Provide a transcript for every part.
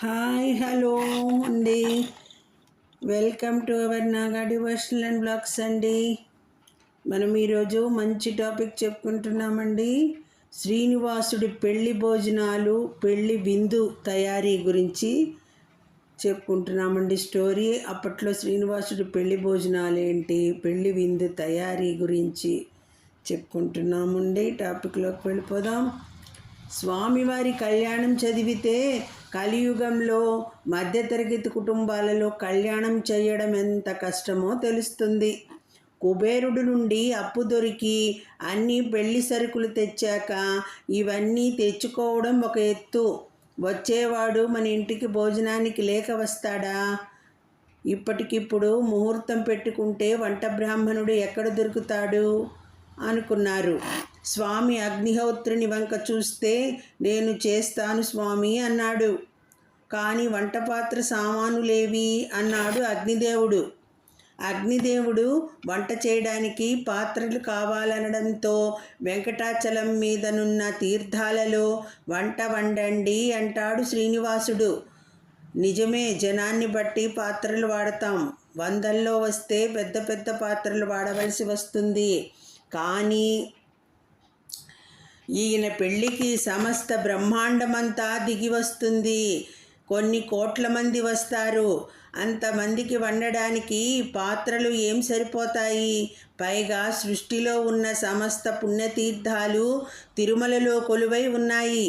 Hi hello అండి. Welcome to our Naga devotional and blogs అండి. మనం ఈరోజు మంచి టాపిక్ చెప్పుకుంటున్నామండి. శ్రీనివాసుడి పెళ్లి భోజనాలు, పెళ్లి విందు తయారీ గురించి చెప్పుకుంటున్నామండి. స్టోరీ అప్పట్లో శ్రీనివాసుడి పెళ్లి భోజనాలు ఏంటి, పెళ్లి విందు తయారీ గురించి చెప్పుకుంటున్నామండి. టాపిక్లోకి వెళ్ళిపోదాం. స్వామివారి కళ్యాణం చదివితే కలియుగంలో మధ్యతరగతి కుటుంబాలలో కళ్యాణం చేయడం ఎంత కష్టమో తెలుస్తుంది. కుబేరుడు నుండి అప్పు దొరికి అన్ని పెళ్లి సరుకులు తెచ్చాక ఇవన్నీ తెచ్చుకోవడం ఒక ఎత్తు. వచ్చేవాడు మన ఇంటికి భోజనానికి లేక వస్తాడా? ఇప్పటికిప్పుడు ముహూర్తం పెట్టుకుంటే వంట బ్రాహ్మణుడు ఎక్కడ దొరుకుతాడు అనుకున్నారు. స్వామి అగ్నిహోత్రుని వంక చూస్తే నేను చేస్తాను స్వామి అన్నాడు. కానీ వంటపాత్ర సామానులేవి అన్నాడు అగ్నిదేవుడు. అగ్నిదేవుడు వంట చేయడానికి పాత్రలు కావాలనడంతో వెంకటాచలం మీదనున్న తీర్థాలలో వంట వండండి అంటాడు శ్రీనివాసుడు. నిజమే, జనాన్ని బట్టి పాత్రలు వాడతాం. 100లో వస్తే పెద్ద పెద్ద పాత్రలు వాడవలసి వస్తుంది. కానీ ఈయన పెళ్ళికి సమస్త బ్రహ్మాండమంతా దిగి వస్తుంది. కొన్ని కోట్ల మంది వస్తారు. అంతమందికి వండడానికి పాత్రలు ఏం సరిపోతాయి? పైగా సృష్టిలో ఉన్న సమస్త పుణ్యతీర్థాలు తిరుమలలో కొలువై ఉన్నాయి.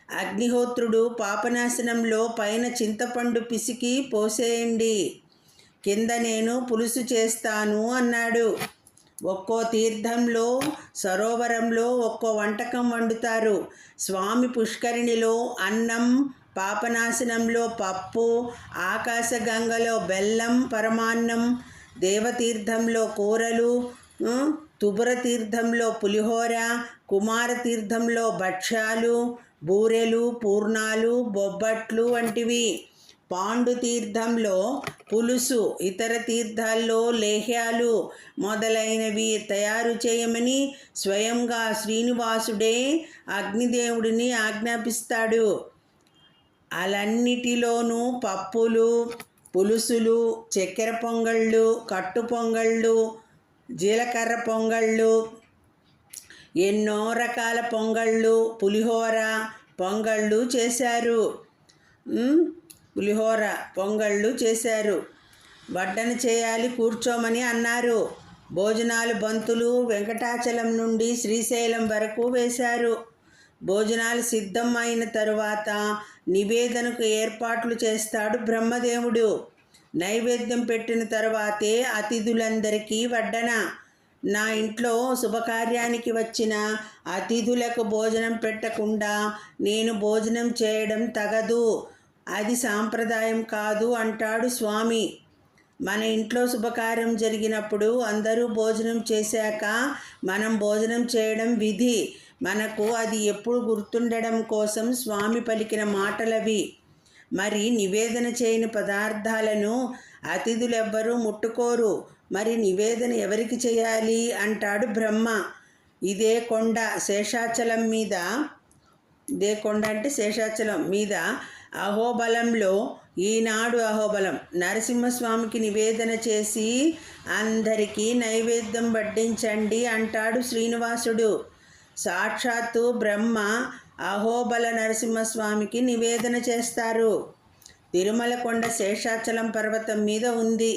అగ్నిహోత్రుడు పాపనాశనంలో పైన చింతపండు పిసికి పోసేయండి, కింద నేను పులుసు చేస్తాను అన్నాడు. ఒక్కో తీర్థంలో, సరోవరంలో ఒక్కో వంటకం వండుతారు. స్వామి పుష్కరిణిలో అన్నం, పాపనాశనంలో పప్పు, ఆకాశగంగలో బెల్లం పరమాన్నం, దేవతీర్థంలో కూరలు, తుబురతీర్థంలో పులిహోర, కుమారతీర్థంలో భక్ష్యాలు, బూరెలు, పూర్ణాలు, బొబ్బట్లు వంటివి, పాండుతీర్థంలో పులుసు, ఇతర తీర్థాల్లో లేహ్యాలు మొదలైనవి తయారు చేయమని స్వయంగా శ్రీనివాసుడే అగ్నిదేవుడిని ఆజ్ఞాపిస్తాడు. అలాన్నిటిలోనూ పప్పులు, పులుసులు, చక్కెర పొంగళ్ళు, కట్టు పొంగళ్ళు, జీలకర్ర పొంగళ్ళు, ఎన్నో రకాల పొంగళ్ళు, పులిహోర పొంగళ్ళు చేశారు. పొంగళ్ళు చేశారు. వడ్డన చేయాలి, కూర్చోమని అన్నారు. భోజనాలు బంతులు వెంకటాచలం నుండి శ్రీశైలం వరకు వేశారు. భోజనాలు సిద్ధం అయిన తరువాత నివేదనకు ఏర్పాట్లు చేస్తాడు బ్రహ్మదేవుడు. నైవేద్యం పెట్టిన తర్వాతే అతిథులందరికీ వడ్డన. నా ఇంట్లో శుభకార్యానికి వచ్చిన అతిథులకు భోజనం పెట్టకుండా నేను భోజనం చేయడం తగదు, అది సాంప్రదాయం కాదు అంటాడు స్వామి. మన ఇంట్లో శుభకార్యం జరిగినప్పుడు అందరూ భోజనం చేశాక మనం భోజనం చేయడం విధి. మనకు అది ఎప్పుడు గుర్తుండడం కోసం స్వామి పలికిన మాటలవి. మరి నివేదన చేయని పదార్థాలను అతిథులెవ్వరూ ముట్టుకోరు. మరి నివేదన ఎవరికి చేయాలి అంటాడు బ్రహ్మ. ఇదే కొండ శేషాచలం మీద, ఇదే కొండ అంటే శేషాచలం మీద అహోబలంలో, ఈనాడు అహోబలం నరసింహస్వామికి నివేదన చేసి అందరికీ నైవేద్యం వడ్డించండి అంటాడు శ్రీనివాసుడు. సాక్షాత్తు బ్రహ్మ అహోబల నరసింహస్వామికి నివేదన చేస్తారు. తిరుమల కొండ శేషాచలం పర్వతం మీద ఉంది.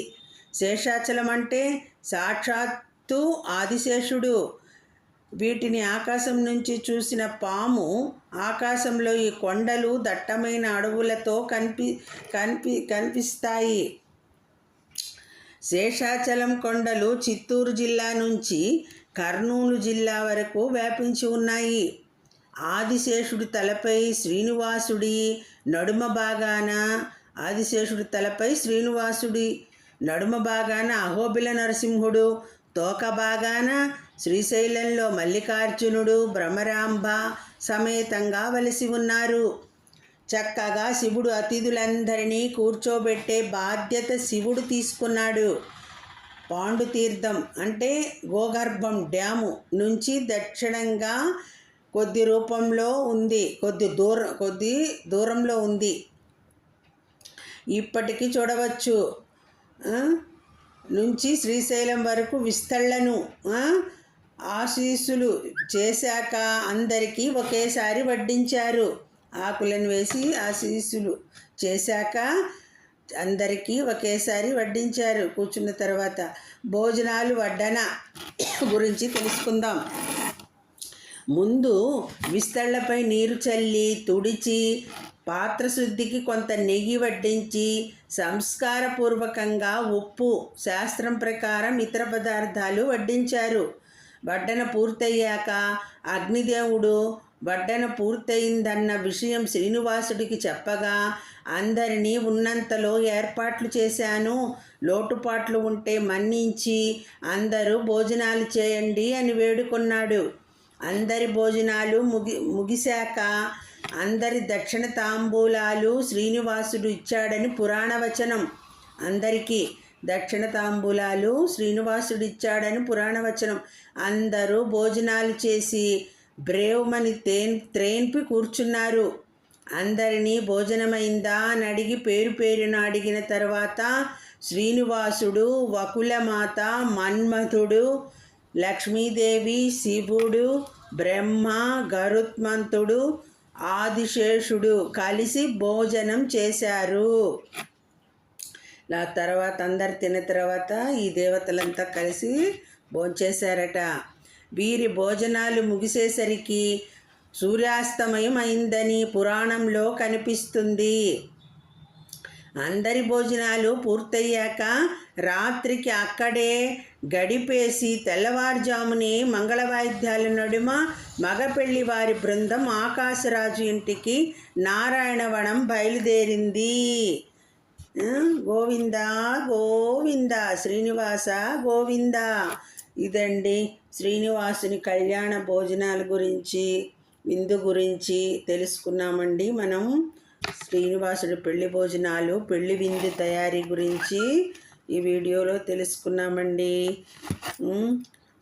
శేషాచలం అంటే సాక్షాత్తు ఆదిశేషుడు. వీటిని ఆకాశం నుంచి చూసిన పాము, ఆకాశంలో ఈ కొండలు దట్టమైన అడవులతో కనిపిస్తాయి. శేషాచలం కొండలు చిత్తూరు జిల్లా నుంచి కర్నూలు జిల్లా వరకు వ్యాపించి ఉన్నాయి. ఆదిశేషుడి తలపై శ్రీనివాసుడి నడుమ భాగాన అహోబిల నరసింహుడు, తోక భాగాన శ్రీశైలంలో మల్లికార్జునుడు భ్రమరాంబ సమేతంగా వలసి ఉన్నారు. చక్కగా శివుడు అతిథులందరినీ కూర్చోబెట్టే బాధ్యత శివుడు తీసుకున్నాడు. పాండుతీర్థం అంటే గోగర్భం డ్యాము నుంచి దక్షిణంగా కొద్ది దూరంలో ఉంది. ఇప్పటికీ చూడవచ్చు. నుంచి శ్రీశైలం వరకు విస్తళ్లను ఆశీస్సులు చేశాక అందరికీ ఒకేసారి వడ్డించారు. ఆకులను వేసి ఆశీస్సులు చేశాక అందరికీ ఒకేసారి వడ్డించారు. కూర్చున్న తర్వాత భోజనాలు వడ్డన గురించి తెలుసుకుందాం. ముందు విస్తళ్లపై నీరు చల్లి తుడిచి పాత్ర శుద్ధికి కొంత నెయ్యి వడ్డించి సంస్కారపూర్వకంగా ఉప్పు, శాస్త్రం ప్రకారం ఇతర పదార్థాలు వడ్డించారు. వడ్డన పూర్తయ్యాక అగ్నిదేవుడు వడ్డన పూర్తయిందన్న విషయం శ్రీనివాసుడికి చెప్పగా అందరినీ ఉన్నంతలో ఏర్పాట్లు చేశాను, లోటుపాట్లు ఉంటే మన్నించి అందరూ భోజనాలు చేయండి అని వేడుకున్నాడు. అందరి భోజనాలు ముగిశాక అందరి దక్షిణ తాంబూలాలు శ్రీనివాసుడు ఇచ్చాడని పురాణవచనం. అందరికీ దక్షిణ తాంబూలాలు శ్రీనివాసుడు ఇచ్చాడని పురాణవచనం. అందరూ భోజనాలు చేసి బ్రేవ్మని త్రేన్పి కూర్చున్నారు. అందరినీ భోజనమైందా అని అడిగి పేరు పేరున అడిగిన తర్వాత శ్రీనివాసుడు, వకులమాత, మన్మథుడు, లక్ష్మీదేవి, శివుడు, బ్రహ్మ, గరుత్మంతుడు, ఆదిశేషుడు కలిసి భోజనం చేశారు. ఆ తర్వాత అందరు తిన్న తర్వాత ఈ దేవతలంతా కలిసి భోంచేశారట. వీరి భోజనాలు ముగిసేసరికి సూర్యాస్తమయం అయిందని పురాణంలో కనిపిస్తుంది. అందరి భోజనాలు పూర్తయ్యాక రాత్రికి అక్కడే గడిపేసి తెల్లవారుజామునే మంగళవాయిద్యాల నడుమ మగపెళ్లి వారి బృందం ఆకాశరాజు ఇంటికి నారాయణవనం బయలుదేరింది. గోవింద గోవింద, శ్రీనివాస గోవింద. ఇదండి శ్రీనివాసుని కళ్యాణ భోజనాల గురించి, విందు గురించి తెలుసుకున్నామండి. మనం శ్రీనివాసుడి పెళ్లి భోజనాలు, పెళ్లి విందు తయారీ గురించి ఈ వీడియోలో తెలుసుకున్నామండి.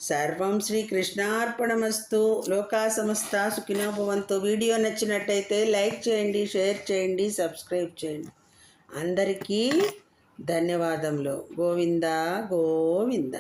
సర్వం శ్రీకృష్ణార్పణమస్తు. లోకా సమస్త సుఖినో భవంతు. వీడియో నచ్చినట్టయితే లైక్ చేయండి, షేర్ చేయండి, సబ్స్క్రైబ్ చేయండి. అందరికీ ధన్యవాదములు. గోవింద గోవింద.